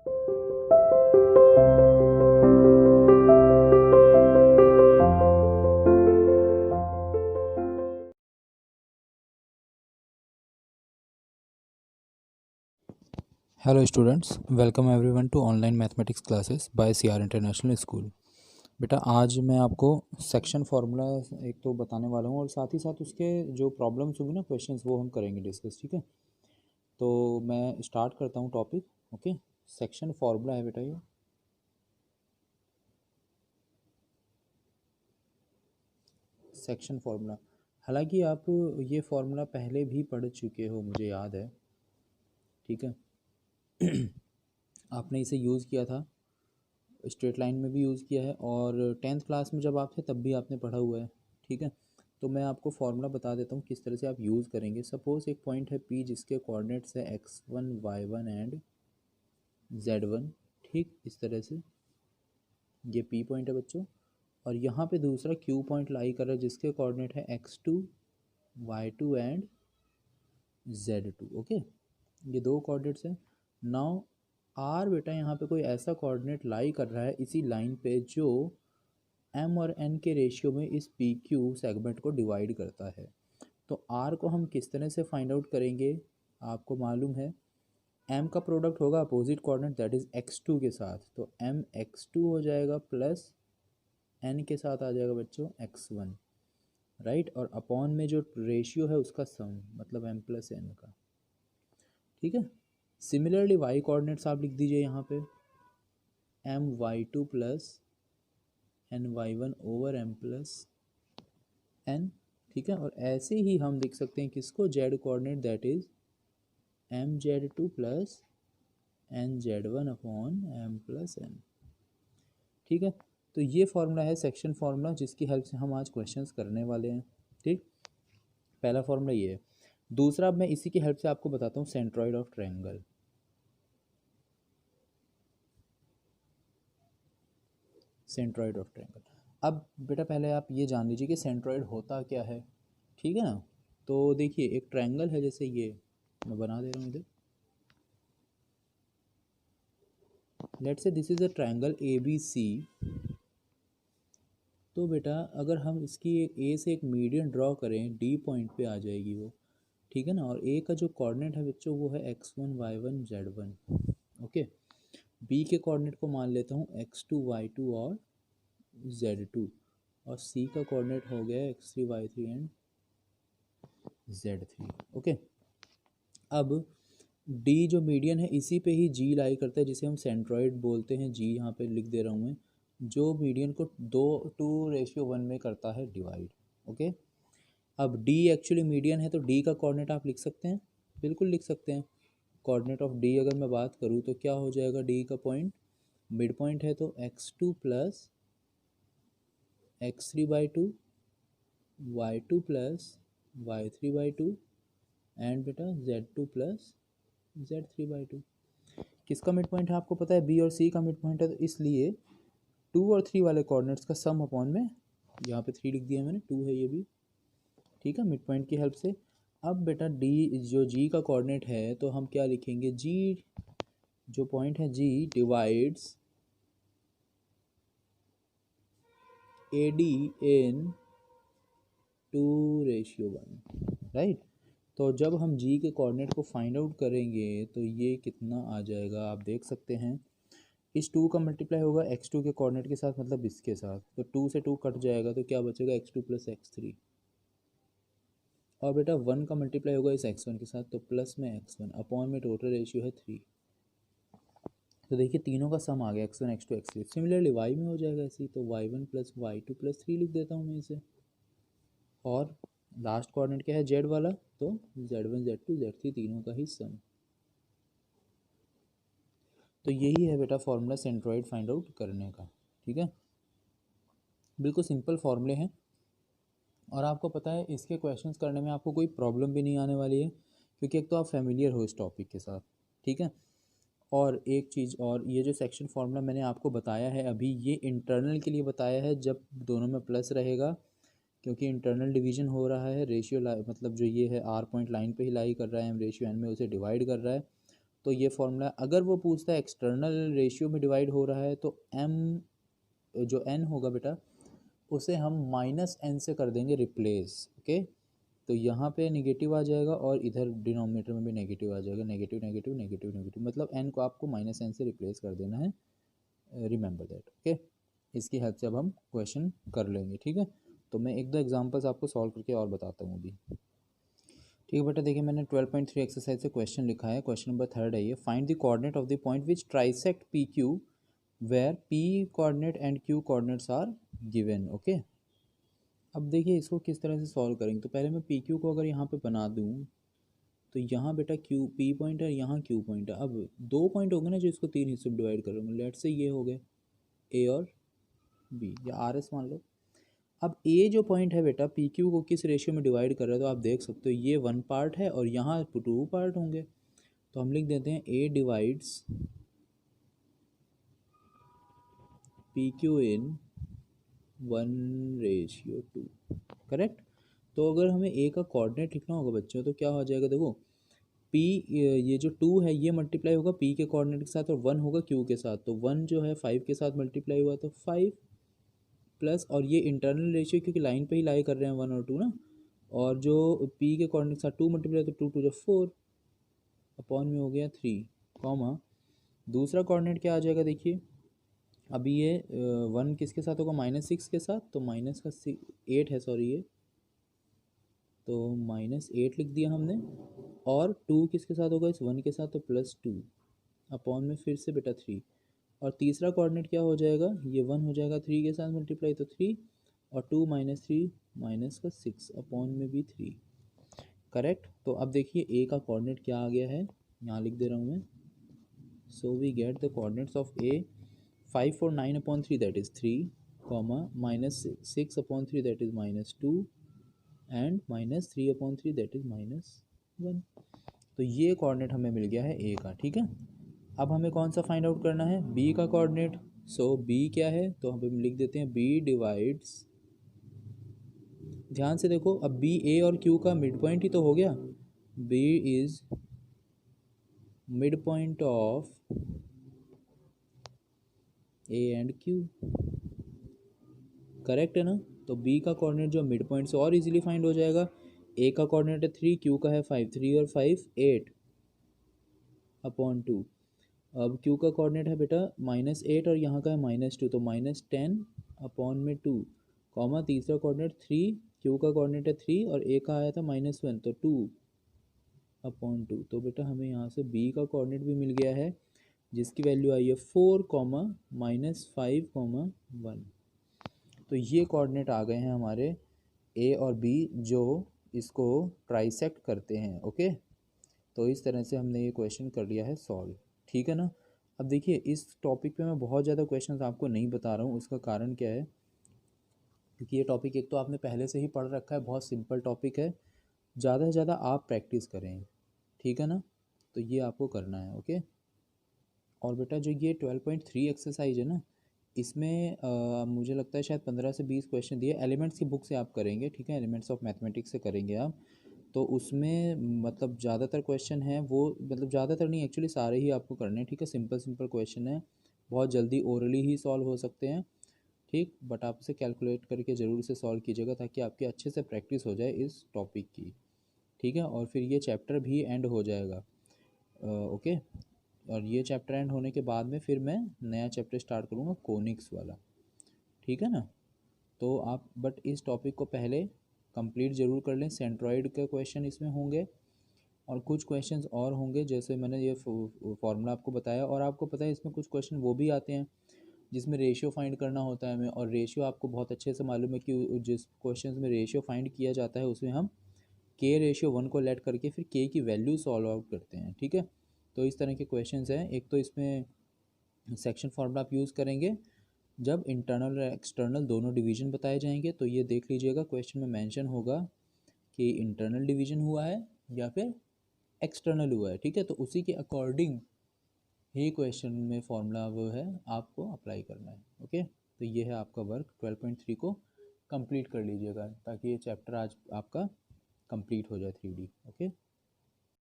Hello students, welcome everyone to online mathematics classes by CR international school. बेटा आज मैं आपको सेक्शन फार्मूला एक तो बताने वाला हूँ और साथ ही साथ उसके जो प्रॉब्लम्स होंगी ना, क्वेश्चंस, वो हम करेंगे डिस्कस। ठीक है, तो मैं स्टार्ट करता हूँ टॉपिक। ओके, सेक्शन फार्मूला है बेटा ये। सेक्शन फार्मूला, हालांकि आप ये फार्मूला पहले भी पढ़ चुके हो, मुझे याद है। ठीक है आपने इसे यूज़ किया था, स्ट्रेट लाइन में भी यूज़ किया है, और 10th क्लास में जब आप थे तब भी आपने पढ़ा हुआ है। ठीक है, तो मैं आपको फार्मूला बता देता हूँ किस तरह से आप यूज़ करेंगे। सपोज़ एक पॉइंट है P जिसके कोऑर्डिनेट्स है x1 y1 एंड z1। ठीक, इस तरह से ये P पॉइंट है बच्चों, और यहाँ पे दूसरा Q पॉइंट लाई कर रहा है जिसके कोऑर्डिनेट है x2 y2 and z2। Okay, ये दो कोऑर्डिनेट्स हैं। नाउ आर बेटा यहाँ पे कोई ऐसा कोऑर्डिनेट लाई कर रहा है इसी लाइन पे जो m और n के रेशियो में इस पी क्यू सेगमेंट को डिवाइड करता है। तो r को हम किस तरह से फाइंड आउट करेंगे, आपको मालूम है m का प्रोडक्ट होगा opposite coordinate that is x2 के साथ, तो m x2 हो जाएगा प्लस n के साथ आ जाएगा बच्चों x1, राइट। और अपॉन में जो रेशियो है उसका सम, मतलब m प्लस n का। ठीक है, सिमिलरली y कोऑर्डिनेट्स आप लिख दीजिए यहाँ पे m y2 plus n y1 over m plus n। ठीक है, और ऐसे ही हम लिख सकते हैं किसको, z coordinate that is m z2 plus n z1 upon m plus n। ठीक है, तो ये फार्मूला है सेक्शन फार्मूला जिसकी हेल्प से हम आज क्वेश्चंस करने वाले हैं। ठीक, पहला फार्मूला ये है। दूसरा अब मैं इसी की हेल्प से आपको बताता हूँ centroid of triangle. Centroid of triangle, अब बेटा पहले आप ये जान लीजिए कि सेंट्रॉइड होता क्या है। ठीक है ना, तो देखिए एक ट्रायंगल है, जैसे ये मैं बना दे रहा हूँ इधर। Let's say this is a triangle A B C. तो बेटा अगर हम इसकी एक ए से एक मीडियन ड्रॉ करें, डी पॉइंट पे आ जाएगी वो। ठीक है ना, और ए का जो कोऑर्डिनेट है बच्चों वो है x1 y1 z1। Okay, B के कोऑर्डिनेट को मान लेता हूँ x2 y2 और z2, और सी का कोऑर्डिनेट हो गया x3 y3 and z3। Okay, अब डी जो मीडियन है इसी पे ही जी लाई करता है, जिसे हम सेंट्रॉइड बोलते हैं। जी यहाँ पे लिख दे रहा हूँ मैं, जो मीडियन को 2:1 में करता है डिवाइड। ओके, अब डी एक्चुअली मीडियन है, तो डी का कोऑर्डिनेट आप लिख सकते हैं, बिल्कुल लिख सकते हैं। कोऑर्डिनेट ऑफ डी अगर मैं बात करूँ तो क्या हो जाएगा, डी का पॉइंट मिड पॉइंट है, तो x2 plus x3/2 y2 plus y3/2 and बेटा z2 प्लस z3/2। किसका मिड पॉइंट है आपको पता है, बी और सी का मिड पॉइंट है, तो इसलिए 2 और 3 वाले कोऑर्डिनेट्स का सम अपॉन में, यहाँ पे 3 लिख दिया मैंने, 2 है ये भी। ठीक है, मिड पॉइंट की हेल्प से। अब बेटा डी जो जी का कोऑर्डिनेट है, तो हम क्या लिखेंगे, जी जो पॉइंट है G divides A D in 2:1, right. तो जब हम जी के कोऑर्डिनेट को फाइंड आउट करेंगे तो ये कितना आ जाएगा, आप देख सकते हैं। इस 2 का मल्टीप्लाई होगा x2 के कोऑर्डिनेट के साथ, मतलब इसके साथ, तो 2 से 2 कट जाएगा, तो क्या बचेगा x2 प्लस x3। और बेटा 1 का मल्टीप्लाई होगा इस x1 के साथ, तो प्लस में x1 अपॉन में टोटल रेशियो है 3। तो देखिए तीनों का सम आ गया x1 x2 x3। Similarly y में हो जाएगा ऐसे ही, तो y1 प्लस y2 प्लस 3 लिख देता हूँ मैं इसे। और लास्ट कोऑर्डिनेट क्या है, z वाला, तो z1 z2 z3 तीनों का ही सम। तो यही है बेटा फॉर्मूला सेंट्रॉइड फाइंड आउट करने का। ठीक है, बिल्कुल सिंपल फॉर्मूले हैं, और आपको पता है इसके क्वेश्चंस करने में आपको कोई प्रॉब्लम भी नहीं आने वाली है, क्योंकि एक तो आप फेमिलियर हो इस टॉपिक के साथ। ठीक है, और एक चीज़ और, ये जो सेक्शन फार्मूला मैंने आपको बताया है अभी, ये इंटरनल के लिए बताया है जब दोनों में प्लस रहेगा, क्योंकि इंटरनल डिवीजन हो रहा है, रेशियो मतलब जो ये है आर पॉइंट लाइन पे ही लाई कर रहा है, हम रेशियो एन में उसे डिवाइड कर रहा है। तो ये फॉर्मूला, अगर वो पूछता है एक्सटर्नल रेशियो में डिवाइड हो रहा है तो m जो n होगा बेटा उसे हम -n से कर देंगे रिप्लेस। ओके, तो यहाँ पे नेगेटिव आ जाएगा और इधर डिनोमिनेटर में भी नेगेटिव आ जाएगा, नेगेटिव नेगेटिव नेगेटिव नेगेटिव, मतलब n को आपको -n से रिप्लेस कर देना है, रिमेंबर दैट। ओके, इसकी हेल्प से अब हम क्वेश्चन कर लेंगे। ठीक है, तो मैं एक दो एग्जांपल्स आपको सॉल्व करके और बताता हूँ अभी। ठीक है बेटा, देखिए मैंने 12.3 एक्सरसाइज से क्वेश्चन लिखा है। क्वेश्चन नंबर 3 है ये, find the coordinate of the point which trisect P Q where P coordinate and Q coordinates are given. Okay, अब देखिए इसको किस तरह से सॉल्व करेंगे। तो पहले मैं पी क्यू को अगर यहाँ पे बना दूँ तो यहाँ बेटा क्यू पी पॉइंट है, यहाँ क्यू पॉइंट है। अब दो पॉइंट होंगे ना जो इसको तीन हिस्सों में डिवाइड कर रहे लेट से ये हो गए ए और बी, या आर एस मान लो। अब ए जो पॉइंट है बेटा पी क्यू को किस रेशियो में डिवाइड कर रहा है, तो आप देख सकते हो ये 1 पार्ट है और यहाँ 2 पार्ट होंगे। तो हम लिख देते हैं ए divides P Q in 1:2। Correct. तो अगर हमें ए का कोऑर्डिनेट लिखना होगा बच्चों तो क्या हो जाएगा, देखो पी, ये जो 2 है ये मल्टीप्लाई होगा पी के कोऑर्डिनेट के साथ और 1 होगा क्यू के साथ। तो 1 जो है 5 के साथ मल्टीप्लाई हुआ तो 5 प्लस, और ये इंटरनल रेशियो क्योंकि लाइन पे ही लाई कर रहे हैं 1 और 2 ना, और जो पी के कोऑर्डिनेट के साथ 2 मल्टीप्लाई तो 2 2 जो 4 अपॉन में हो गया 3 कॉमा। दूसरा कोऑर्डिनेट क्या आ जाएगा देखिए, अभी ये 1 किसके साथ होगा -6 के साथ, तो माइनस का 8 है, सॉरी ये, तो -8 लिख दिया हमने। और 2 किसके साथ होगा इस 1 के साथ, तो +2 अपॉन में फिर से बेटा 3। और तीसरा कोऑर्डिनेट क्या हो जाएगा, ये 1 हो जाएगा 3 के साथ मल्टीप्लाई तो 3, और 2 - 3 -6 अपॉन में भी 3। करेक्ट। तो अब देखिए ए का कोऑर्डिनेट क्या आ गया है, यहाँ लिख दे रहा हूँ मैं। So we get the coordinates of A 5 4 9/3 that is 3, comma -6/3 that is -2 and -3/3 that is -1। तो ये कोऑर्डिनेट हमें मिल गया है ए का। ठीक है, अब हमें कौन सा फाइंड आउट करना है, बी का कोऑर्डिनेट। सो बी क्या है, तो हम लिख देते हैं बी डिवाइड्स, ध्यान से देखो अब बी ए और क्यू का मिड पॉइंट ही तो हो गया, B is mid point of A and Q. Correct है ना। तो बी का कोऑर्डिनेट जो मिड पॉइंट से और इजीली फाइंड हो जाएगा। ए का कोऑर्डिनेट है 3, क्यू का है 5, 3 और 5 8/2। अब क्यू का कोऑर्डिनेट है बेटा -8 और यहाँ का है -2, तो -10/2 कॉमा तीसरा कोऑर्डिनेट 3, क्यू का कोऑर्डिनेट है 3 और ए का आया था -1 तो 2/2। तो बेटा हमें यहाँ से बी का कोऑर्डिनेट भी मिल गया है जिसकी वैल्यू आई है 4, -5, 1। तो ये कोऑर्डिनेट आ गए हैं हमारे ए और बी जो इसको ट्राइसेक्ट करते हैं। ओके, तो इस तरह से हमने ये क्वेश्चन कर लिया है सॉल्व। ठीक है ना। अब देखिए इस टॉपिक पे मैं बहुत ज़्यादा क्वेश्चंस आपको नहीं बता रहा हूँ, उसका कारण क्या है, क्योंकि ये टॉपिक एक तो आपने पहले से ही पढ़ रखा है, बहुत सिंपल टॉपिक है। ज़्यादा से ज़्यादा आप प्रैक्टिस करें, ठीक है ना। तो ये आपको करना है। ओके, और बेटा जो ये 12.3 एक्सरसाइज है ना, इसमें मुझे लगता है शायद 15 से 20 क्वेश्चन दिए, एलिमेंट्स की बुक से आप करेंगे। ठीक है, एलिमेंट्स ऑफ मैथमेटिक्स से करेंगे आप। तो उसमें मतलब ज़्यादातर क्वेश्चन हैं वो, मतलब ज़्यादातर नहीं एक्चुअली सारे ही आपको करने हैं। ठीक है, सिंपल सिंपल क्वेश्चन है, बहुत जल्दी ओरली ही सॉल्व हो सकते हैं। ठीक, बट आप इसे कैलकुलेट करके ज़रूर से सॉल्व कीजिएगा ताकि आपकी अच्छे से प्रैक्टिस हो जाए इस टॉपिक की। ठीक है, और फिर ये चैप्टर भी एंड हो जाएगा। ओके, और ये चैप्टर एंड होने के बाद में फिर मैं नया चैप्टर स्टार्ट करूँगा कोनिक्स वाला। ठीक है ना। तो आप बट इस टॉपिक को पहले कंप्लीट ज़रूर कर लें। सेंट्रॉइड के क्वेश्चन इसमें होंगे और कुछ क्वेश्चंस और होंगे, जैसे मैंने ये फॉर्मूला आपको बताया। और आपको पता है इसमें कुछ क्वेश्चन वो भी आते हैं जिसमें रेशियो फाइंड करना होता है हमें, और रेशियो आपको बहुत अच्छे से मालूम है कि जिस क्वेश्चन में रेशियो फाइंड किया जाता है उसमें हम k/1 को लेट करके फिर k की वैल्यू सॉल्व आउट करते हैं। ठीक है, तो इस तरह के क्वेश्चंस हैं। एक तो इसमें सेक्शन फॉर्मूला आप यूज़ करेंगे जब इंटरनल और एक्सटर्नल दोनों डिवीजन बताए जाएंगे, तो ये देख लीजिएगा क्वेश्चन में मेंशन होगा कि इंटरनल डिवीजन हुआ है या फिर एक्सटर्नल हुआ है। ठीक है, तो उसी के अकॉर्डिंग ही क्वेश्चन में फॉर्मूला वो है आपको अप्लाई करना है। ओके, तो ये है आपका वर्क 12.3 को कंप्लीट कर लीजिएगा ताकि ये चैप्टर आज आपका कंप्लीट हो जाए 3D। ओके।